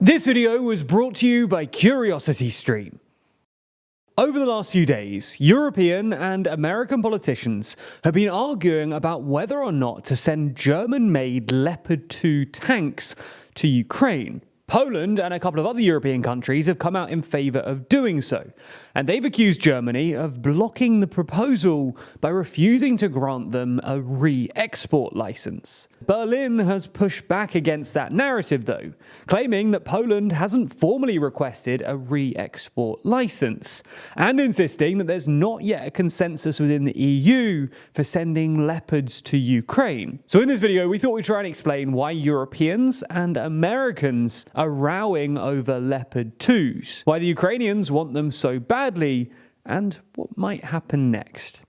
This video was brought to you by CuriosityStream. Over the last few days, European and American politicians have been arguing about whether or not to send German-made Leopard 2 tanks to Ukraine. Poland and a couple of other European countries have come out in favour of doing so, and they've accused Germany of blocking the proposal by refusing to grant them a re-export licence. Berlin has pushed back against that narrative though, claiming that Poland hasn't formally requested a re-export licence, and insisting that there's not yet a consensus within the EU for sending Leopards to Ukraine. So in this video we thought we'd try and explain why Europeans and Americans are rowing over Leopard 2s, why the Ukrainians want them so badly, and what might happen next.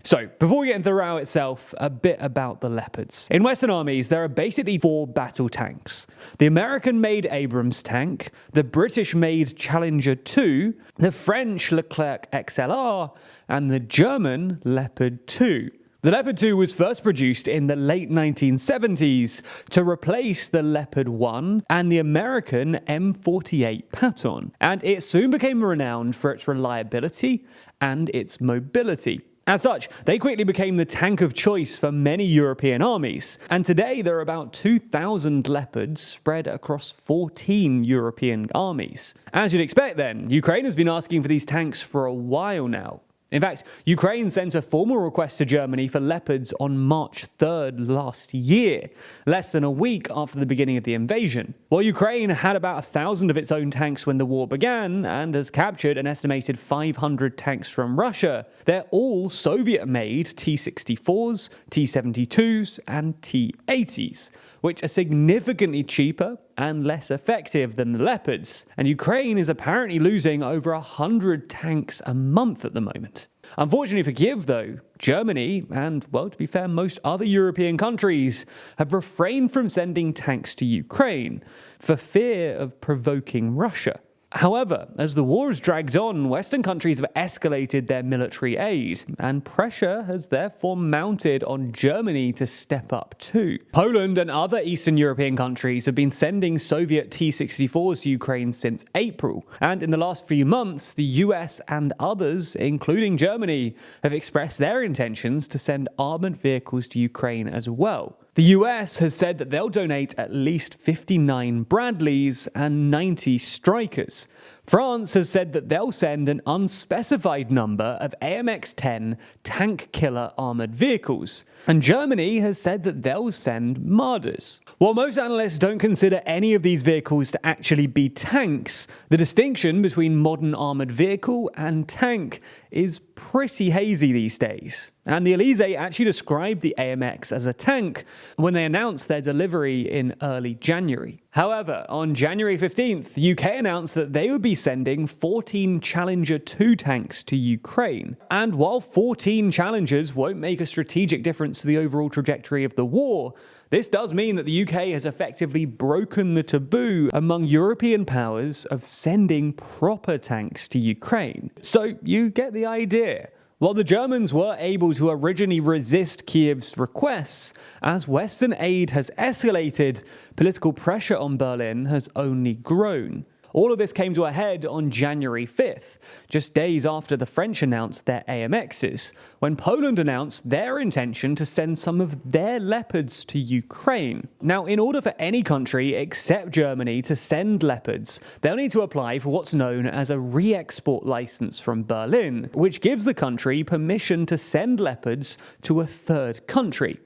So, before we get into the row itself, a bit about the Leopards. In Western armies, there are basically 4 battle tanks. The American-made Abrams tank, the British-made Challenger 2, the French Leclerc XLR, and the German Leopard 2. The Leopard 2 was first produced in the late 1970s to replace the Leopard 1 and the American M48 Patton, and it soon became renowned for its reliability and its mobility. As such, they quickly became the tank of choice for many European armies, and today there are about 2,000 Leopards spread across 14 European armies. As you'd expect then, Ukraine has been asking for these tanks for a while now. In fact, Ukraine sent a formal request to Germany for Leopards on March 3rd last year, less than a week after the beginning of the invasion. While Ukraine had about 1,000 of its own tanks when the war began, and has captured an estimated 500 tanks from Russia, they're all Soviet-made T-64s, T-72s, and T-80s, which are significantly cheaper and less effective than the Leopards, and Ukraine is apparently losing over 100 tanks a month at the moment. Unfortunately for Kiev though, Germany, and well, to be fair, most other European countries, have refrained from sending tanks to Ukraine for fear of provoking Russia. However, as the war has dragged on, Western countries have escalated their military aid, and pressure has therefore mounted on Germany to step up too. Poland and other Eastern European countries have been sending Soviet T-64s to Ukraine since April, and in the last few months, the US and others, including Germany, have expressed their intentions to send armoured vehicles to Ukraine as well. The US has said that they'll donate at least 59 Bradleys and 90 Strykers. France has said that they'll send an unspecified number of AMX-10 tank killer armoured vehicles. And Germany has said that they'll send Marders. While most analysts don't consider any of these vehicles to actually be tanks, the distinction between modern armoured vehicle and tank is pretty hazy these days. And the Elysee actually described the AMX as a tank when they announced their delivery in early January. However, on January 15th, the UK announced that they would be sending 14 Challenger 2 tanks to Ukraine. And while 14 Challengers won't make a strategic difference to the overall trajectory of the war, this does mean that the UK has effectively broken the taboo among European powers of sending proper tanks to Ukraine. So you get the idea. While the Germans were able to originally resist Kiev's requests, as Western aid has escalated, political pressure on Berlin has only grown. All of this came to a head on January 5th, just days after the French announced their AMXs, when Poland announced their intention to send some of their Leopards to Ukraine. Now, in order for any country except Germany to send Leopards, they'll need to apply for what's known as a re-export license from Berlin, which gives the country permission to send Leopards to a third country.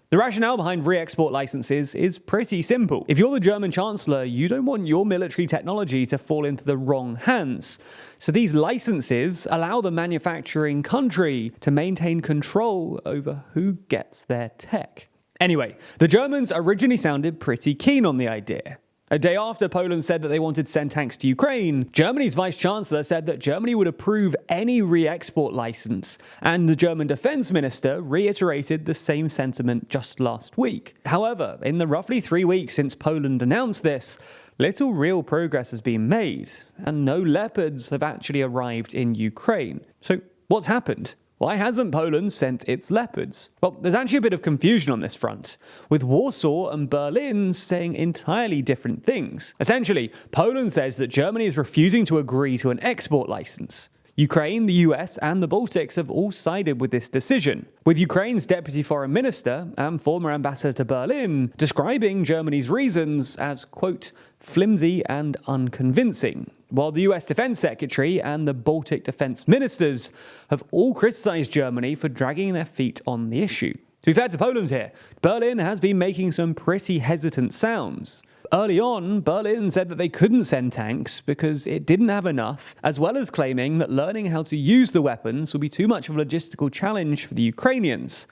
The rationale behind re-export licenses is pretty simple. If you're the German Chancellor, you don't want your military technology to fall into the wrong hands. So these licenses allow the manufacturing country to maintain control over who gets their tech. Anyway, the Germans originally sounded pretty keen on the idea. A day after Poland said that they wanted to send tanks to Ukraine, Germany's vice-chancellor said that Germany would approve any re-export license, and the German defense minister reiterated the same sentiment just last week. However, in the roughly 3 weeks since Poland announced this, little real progress has been made, and no Leopards have actually arrived in Ukraine. So what's happened? Why hasn't Poland sent its Leopards? Well, there's actually a bit of confusion on this front, with Warsaw and Berlin saying entirely different things. Essentially, Poland says that Germany is refusing to agree to an export license. Ukraine, the US, and the Baltics have all sided with this decision, with Ukraine's deputy foreign minister and former ambassador to Berlin describing Germany's reasons as, quote, flimsy and unconvincing, while the US defense secretary and the Baltic defense ministers have all criticized Germany for dragging their feet on the issue. To be fair to Poland here, Berlin has been making some pretty hesitant sounds. Early on, Berlin said that they couldn't send tanks because it didn't have enough, as well as claiming that learning how to use the weapons would be too much of a logistical challenge for the Ukrainians.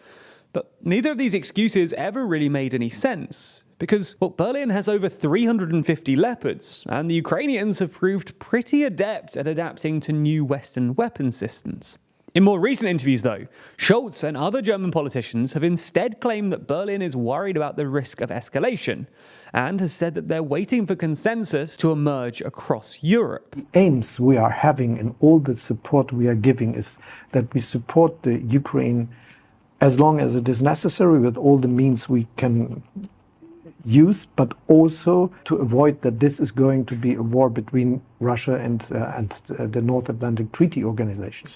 But neither of these excuses ever really made any sense, because, well, Berlin has over 350 Leopards, and the Ukrainians have proved pretty adept at adapting to new Western weapon systems. In more recent interviews, though, Scholz and other German politicians have instead claimed that Berlin is worried about the risk of escalation, and has said that they're waiting for consensus to emerge across Europe. The aims we are having and all the support we are giving is that we support the Ukraine as long as it is necessary with all the means we can use, but also to avoid that this is going to be a war between Russia and the North Atlantic Treaty Organization.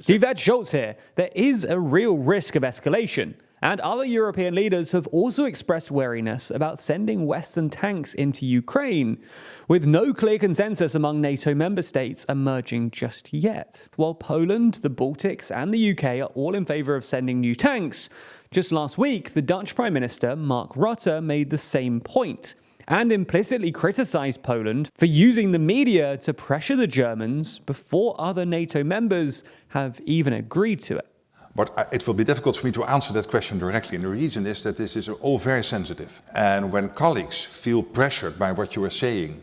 You've had Scholz here. There is a real risk of escalation, and other European leaders have also expressed wariness about sending Western tanks into Ukraine, with no clear consensus among NATO member states emerging just yet. While Poland, the Baltics, and the UK are all in favour of sending new tanks, just last week, the Dutch Prime Minister, Mark Rutte, made the same point, and implicitly criticised Poland for using the media to pressure the Germans before other NATO members have even agreed to it. But it will be difficult for me to answer that question directly, and the reason is that this is all very sensitive. And when colleagues feel pressured by what you are saying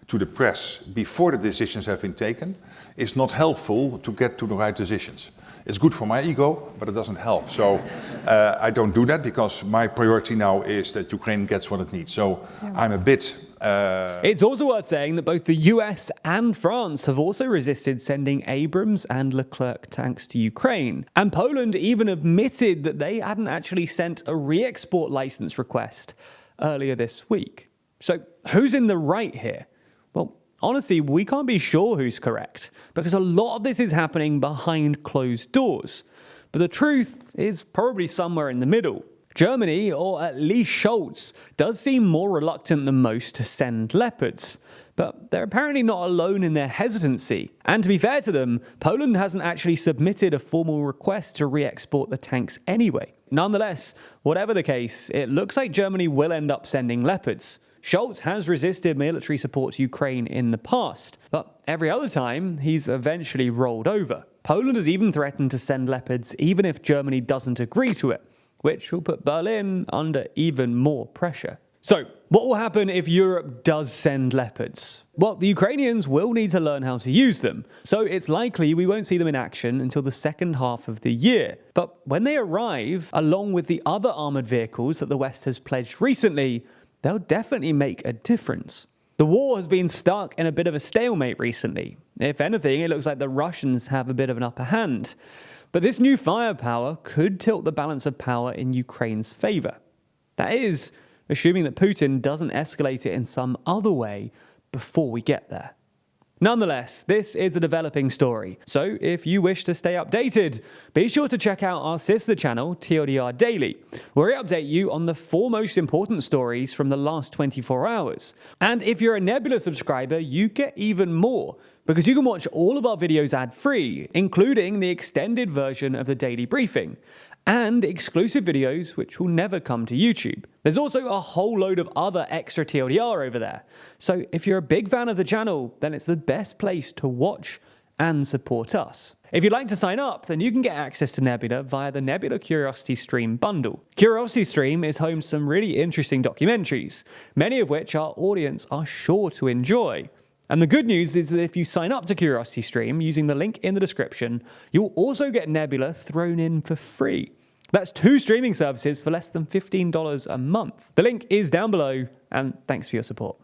to the press before the decisions have been taken, it's not helpful to get to the right decisions. It's good for my ego, but it doesn't help. So I don't do that because my priority now is that Ukraine gets what it needs. So I'm a bit... It's also worth saying that both the US and France have also resisted sending Abrams and Leclerc tanks to Ukraine. And Poland even admitted that they hadn't actually sent a re-export license request earlier this week. So who's in the right here? Well, honestly, we can't be sure who's correct, because a lot of this is happening behind closed doors. But the truth is probably somewhere in the middle. Germany, or at least Scholz, does seem more reluctant than most to send Leopards. But they're apparently not alone in their hesitancy. And to be fair to them, Poland hasn't actually submitted a formal request to re-export the tanks anyway. Nonetheless, whatever the case, it looks like Germany will end up sending Leopards. Scholz has resisted military support to Ukraine in the past, but every other time, he's eventually rolled over. Poland has even threatened to send Leopards even if Germany doesn't agree to it, which will put Berlin under even more pressure. So, what will happen if Europe does send Leopards? Well, the Ukrainians will need to learn how to use them, so it's likely we won't see them in action until the second half of the year. But when they arrive, along with the other armoured vehicles that the West has pledged recently, they'll definitely make a difference. The war has been stuck in a bit of a stalemate recently. If anything, it looks like the Russians have a bit of an upper hand. But this new firepower could tilt the balance of power in Ukraine's favour. That is, assuming that Putin doesn't escalate it in some other way before we get there. Nonetheless, this is a developing story, so if you wish to stay updated, be sure to check out our sister channel, TLDR Daily, where we update you on the 4 most important stories from the last 24 hours. And if you're a Nebula subscriber, you get even more, because you can watch all of our videos ad-free, including the extended version of the daily briefing, and exclusive videos which will never come to YouTube. There's also a whole load of other extra TLDR over there. So if you're a big fan of the channel, then it's the best place to watch and support us. If you'd like to sign up, then you can get access to Nebula via the Nebula Curiosity Stream bundle. Curiosity Stream is home to some really interesting documentaries, many of which our audience are sure to enjoy. And the good news is that if you sign up to Curiosity Stream using the link in the description, you'll also get Nebula thrown in for free. That's 2 streaming services for less than $15 a month. The link is down below, and thanks for your support.